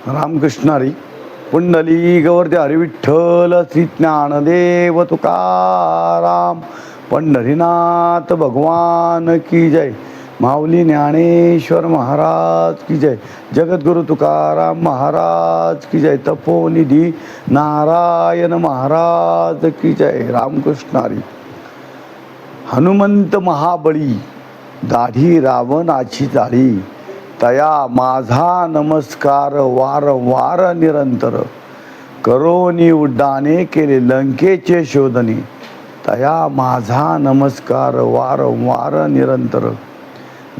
रामकृष्णारी पुंडली गवर्ते हरी विठ्ठल श्री ज्ञानदेव तुकाराम पंढरीनाथ भगवान की जय। माऊली ज्ञानेश्वर महाराज की जय। जगद्गुरु तुकाराम महाराज की जय। तपोनिधी नारायण महाराज की जय। रामकृष्णारी हनुमंत महाबळी दाढी रावणाची जाळी तया माझा नमस्कार वारंवार निरंतर करोनी उड्डाणे केले लंकेचे शोधने तया माझा नमस्कार वारंवार निरंतर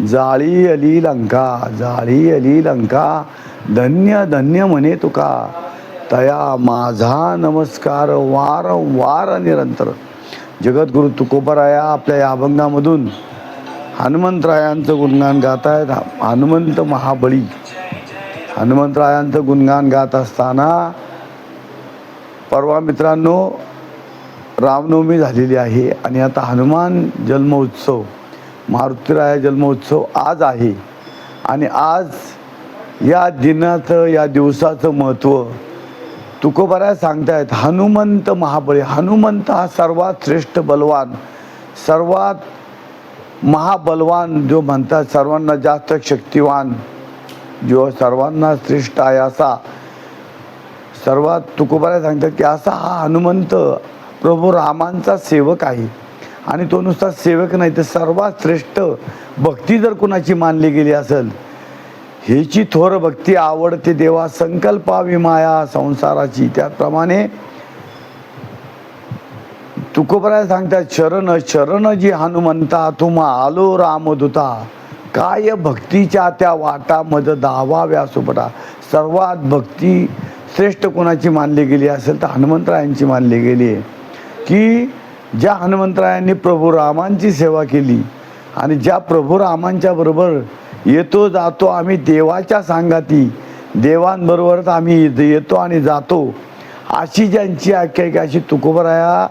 जाळी अली लंका धन्य धन्य म्हणे तुका तया माझा नमस्कार वारंवार निरंतर। जगद्गुरु तुकोबराया आपल्या या अभंगामधून हनुमंतरायांचं गुणगान गात आहेत। हनुमंत महाबळी हनुमंतरायांचं गुणगान गात असताना परवा मित्रांनो रामनवमी झालेली आहे आणि आता हनुमान जन्मोत्सव मारुतीराया जन्मोत्सव आज आहे आणि आज या दिनाचं या दिवसाचं महत्त्व तुकोबराया सांगतायत। हनुमंत महाबळी हनुमंत हा सर्वात श्रेष्ठ बलवान सर्वात महाबलवान जो म्हणतात सर्वांना जास्त शक्तिवान जो सर्वांना श्रेष्ठ आहे असा सर्वात तुकोबराया सांगतात की असा हा हनुमंत प्रभू रामांचा सेवक आहे आणि तो नुसता सेवक नाही तर सर्वात श्रेष्ठ भक्ती जर कुणाची मानली गेली असेल हेची थोर भक्ती आवडते देवा संकल्पावी माया संसाराची। त्याप्रमाणे तुकोबराया सांगतात शरण शरण जी हनुमंता तुम्हा आलो रामदूता काय भक्तीच्या त्या वाटा मध दावा व्यासोपटा। सर्वात भक्ती श्रेष्ठ कोणाची मानली गेली असेल तर हनुमंतरायांची मानली गेली आहे की ज्या हनुमंतरायांनी प्रभू रामांची सेवा केली आणि ज्या प्रभू रामांच्या बरोबर येतो जातो आम्ही देवाच्या सांगाती देवांबरोबरच आम्ही येतो आणि जातो अशी ज्यांची आख्यायिका अशी तुकोबराया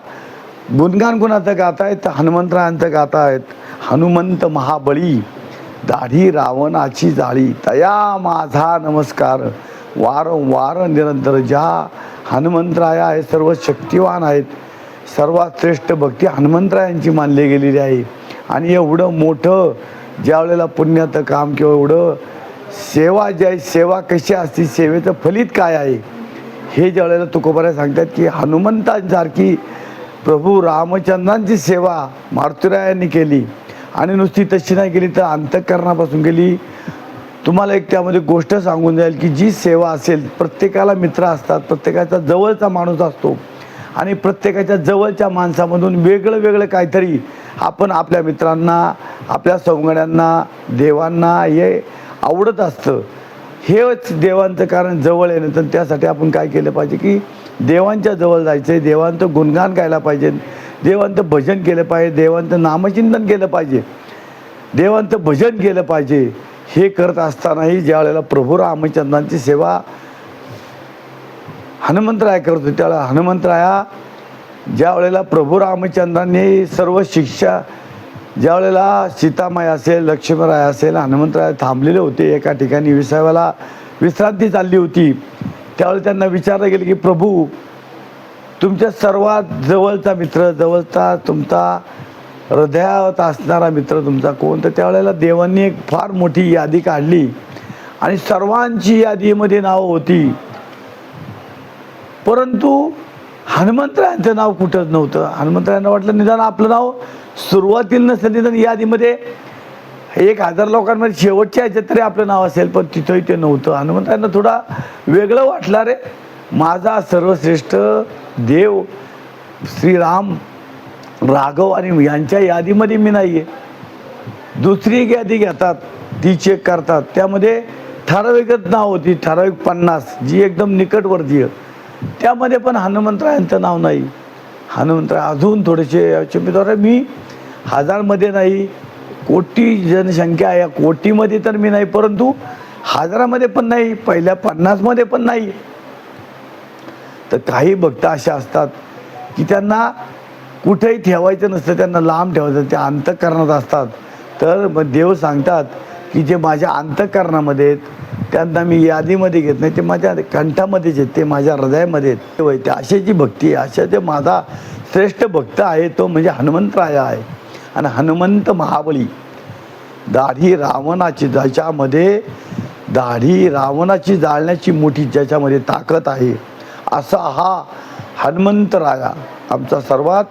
गुणगान कुणाचं गातायत हनुमंतरायांचं गातायत। हनुमंत महाबळी दाढी रावणाची जाळी तया माझा नमस्कार वारंवार निरंतर। ज्या हनुमंतराया आहे सर्व शक्तिवान आहेत सर्वात श्रेष्ठ भक्ती हनुमंतरायांची मानली गेलेली आहे आणि एवढं मोठं ज्या वेळेला पुण्याचं काम किंवा एवढं सेवा जी आहे सेवा कशी असते सेवेचं फलित काय आहे हे ज्या वेळेला तुकोबराया सांगतात की हनुमंतांसारखी प्रभू रामचंद्रांची सेवा मारुतीरायांनी केली आणि नुसती तशी नाही केली तर अंतःकरणापासून केली। तुम्हाला एक त्यामध्ये गोष्ट सांगून जाईल की जी सेवा असेल प्रत्येकाला मित्र असतात प्रत्येकाचा जवळचा माणूस असतो आणि प्रत्येकाच्या जवळच्या माणसामधून वेगळं वेगळं काहीतरी आपण आपल्या मित्रांना आपल्या सवंगड्यांना देवांना हे आवडत असतं। हेच देवांचं कारण जवळ येणं तर त्यासाठी आपण काय केलं पाहिजे की देवांच्या जवळ जायचं आहे देवांचं गुणगान गायला पाहिजे देवांचं भजन केलं पाहिजे देवांचं नामचिंतन केलं पाहिजे देवांचं भजन केलं पाहिजे। हे करत असतानाही ज्या वेळेला प्रभू रामचंद्रांची सेवा हनुमंतराया करतो त्यावेळेला हनुमंतराया ज्या वेळेला प्रभू रामचंद्रांनी सर्व शिक्षा ज्या वेळेला सीतामाई असेल लक्ष्मणराय असेल हनुमंतराया थांबलेले होते एका ठिकाणी विसाव्याला विश्रांती चालली होती त्यावेळेला त्यांना विचारलं गेलं की प्रभू तुमच्या सर्वात जवळचा मित्र जवळचा तुमचा हृदयात असणारा मित्र तुमचा कोण तर त्यावेळेला देवांनी एक फार मोठी यादी काढली आणि सर्वांची यादीमध्ये नावं होती परंतु हनुमंतरायांचं नाव कुठंच नव्हतं। हनुमंतरायांना वाटलं निदान आपलं नाव सुरुवातीला नसेल निदान यादीमध्ये 1000 लोकांमध्ये शेवटच्या ह्याच्यात तरी आपलं नाव असेल पण तिथंही ते नव्हतं। हनुमंतरायांना थोडा वेगळं वाटलं रे माझा सर्वश्रेष्ठ देव श्रीराम राघव आणि यांच्या यादीमध्ये मी नाही आहे। दुसरी एक यादी घेतात ती चेक करतात त्यामध्ये ठराविकच नाव होती ठराविक 50 जी एकदम निकटवर्ती आहे त्यामध्ये पण हनुमंतरायांचं नाव नाही। हनुमंतराय अजून थोडेसे चिंतित मी 1000 मध्ये नाही कोटी जनसंख्या आहे या कोटीमध्ये तर मी नाही परंतु 1000 मध्ये पण नाही पहिल्या 50 मध्ये पण नाही। तर काही भक्त अशा असतात की त्यांना कुठेही ठेवायचं नसतं त्यांना लांब ठेवायचं ते अंतःकरणात असतात तर मग देव सांगतात की जे माझ्या अंतःकरणामध्ये त्यांना मी यादीमध्ये घेत नाही, ते माझ्या कंठामध्येच आहेत, ते माझ्या हृदयामध्ये आहेत. ते अशी जी भक्ती आहे, अशा जे माझा श्रेष्ठ भक्त आहे तो म्हणजे हनुमंतराया आहे. आणि हनुमंत महाबली दाढी रावणाची, ज्याच्यामध्ये दाढी रावणाची जाळण्याची मोठी ज्याच्यामध्ये ताकद आहे, असा हा हनुमंतराया आमचा सर्वात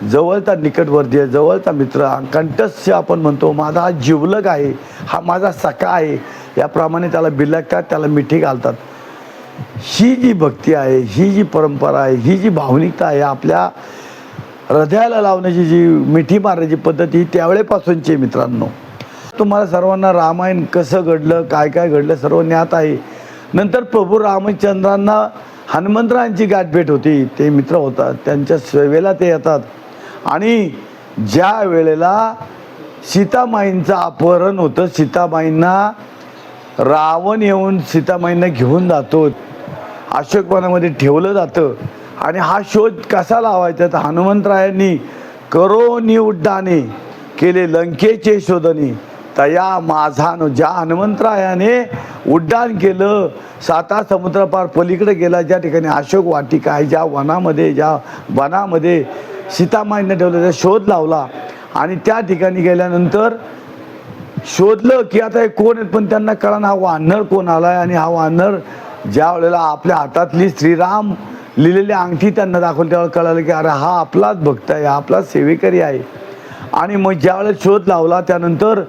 जवळचा निकटवर्ती आहे, जवळचा मित्र, कंठस्य आपण म्हणतो. माझा हा जिवलग आहे, हा माझा सखा आहे, याप्रमाणे त्याला बिलगतात, त्याला मिठी घालतात. ही जी भक्ती आहे, ही जी परंपरा आहे, ही जी भावनिकता आहे, आपल्या हृदयाला लावण्याची जी मिठी मारण्याची पद्धती ही त्यावेळेपासूनची मित्रांनो. तुम्हाला सर्वांना रामायण कसं घडलं, काय काय घडलं सर्व ज्ञात आहे. नंतर प्रभू रामचंद्रांना हनुमंतरायांची गाठभेट होती, ते मित्र होतात, त्यांच्या सेवेला ते येतात. आणि ज्या वेळेला सीतामाईंचं अपहरण होतं, सीतामाईंना रावण येऊन सीतामाईंना घेऊन जातो, अशोकवनामध्ये ठेवलं जातं. आणि हा शोध कसा लावायचा, तर हनुमंतरायांनी करोनी उड्डाणे केले लंकेचे शोधणे तया माझान. ज्या हनुमंतरायाने उड्डाण केलं, 7 समुद्रापार पलीकडे गेला, ज्या ठिकाणी अशोक वाटिका आहे, ज्या वनामध्ये सीतामाईंना ठेवलं, त्या शोध लावला. आणि त्या ठिकाणी गेल्यानंतर शोधलं की आता हे कोण आहेत, पण त्यांना कळलं हा वानर कोण आलाय. आणि हा वानर ज्या वेळेला आपल्या हातातली श्रीराम लिहिलेली अंगठी त्यांना दाखवली, त्यावेळेला कळालं की अरे हा आपलाच भक्त आहे, हा आपलाच सेवेकरी आहे. आणि मग ज्यावेळेस शोध लावला, त्यानंतर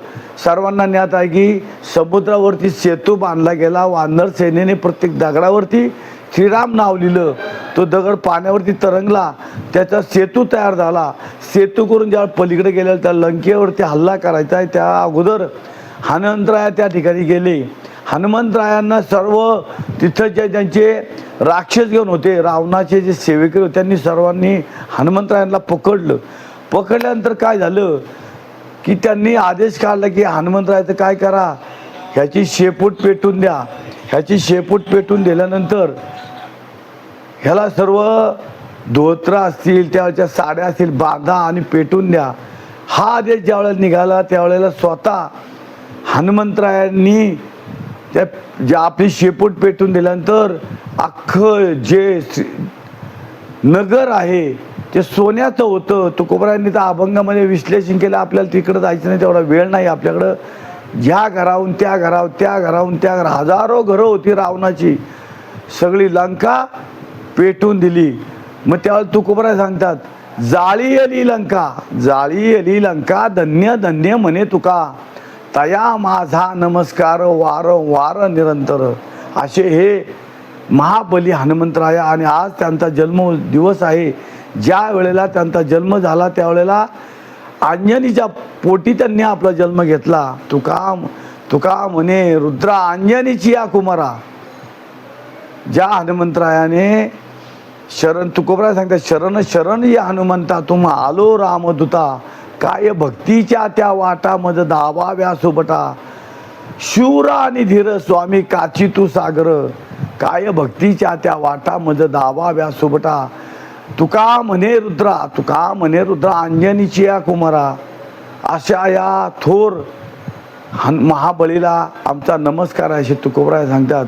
सर्वांना ज्ञात आहे की समुद्रावरती सेतू बांधला गेला. वानर सेनेने प्रत्येक दगडावरती श्रीराम नाव लिहिलं, तो दगड पाण्यावरती तरंगला, त्याचा सेतू तयार झाला. सेतू करून ज्या पलीकडे गेल्या त्या लंकेवरती हल्ला करायचा आहे, त्या अगोदर हनुमंतराया त्या ठिकाणी गेले. हनुमंतरायांना सर्व तिथं जे ज्यांचे राक्षस घेऊन होते, रावणाचे जे सेवेकरी होते, त्यांनी सर्वांनी हनुमंतरायांना पकडल्यानंतर काय झालं की त्यांनी आदेश काढला की हनुमंतरायाचं काय करा, ह्याची शेपूट पेटून द्या. ह्याची शेपूट पेटून दिल्यानंतर ह्याला सर्व धोत्र असतील, त्यावेळेच्या साड्या असतील, बांधा आणि पेटून द्या. हा आदेश ज्यावेळेला निघाला, त्यावेळेला स्वतः हनुमंतरायांनी ज्या आपली शेपूट पेटून दिल्यानंतर अख्खं जे नगर आहे ते सोन्याचं होतं. तुकोबरायांनी तर अभंगामध्ये विश्लेषण केलं, आपल्याला तिकडं जायचं नाही, तेवढा वेळ नाही आपल्याकडं. ज्या घराहून त्या घरावर, त्या घराहून त्या घरा, हजारो घरं होती रावणाची, सगळी लंका पेटून दिली. मग त्यावेळेला तुकोबराय सांगतात, जाळी आली लंका, जाळी आली लंका, धन्य धन्य म्हणे तुका, तया माझा नमस्कार वारंवार निरंतर. असे हे महाबली हनुमंतराया. आणि आज त्यांचा जन्म दिवस आहे. ज्या वेळेला त्यांचा जन्म झाला त्यावेळेला अंजनीच्या पोटी त्यांनी आपला जन्म घेतला. तुका म्हणे रुद्रा अंजनीची या कुमारा. ज्या हनुमंतरायाने शरण, तुकोबराय सांगतात, शरण शरण या हनुमंता तुम्हा आलो रामदूता, काय भक्तीच्या त्या वाटा मज दावा व्यासोबटा, शूर आणि धीर स्वामी काची तू सागर, काय भक्तीच्या त्या वाटा मज दावा व्यासोबटा, तुका म्हणे रुद्रा अंजनीची या कुमारा. अशा या थोर महाबलीला आमचा नमस्कार आहे, असे तुकोबराय सांगतात.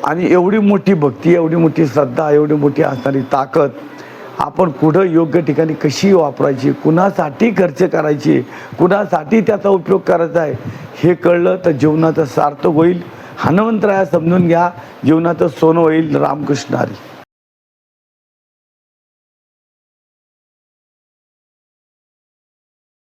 आणि एवढी मोठी भक्ती, एवढी मोठी श्रद्धा, एवढी मोठी असणारी ताकद आपण कुठं योग्य ठिकाणी कशी वापरायची, कुणासाठी खर्च करायची, कुणासाठी त्याचा उपयोग करायचा आहे, हे कळलं तर जीवनाचं सार्थक होईल. हनुमंतराया समजून घ्या, जीवनाचं सोनं होईल. रामकृष्ण हरी.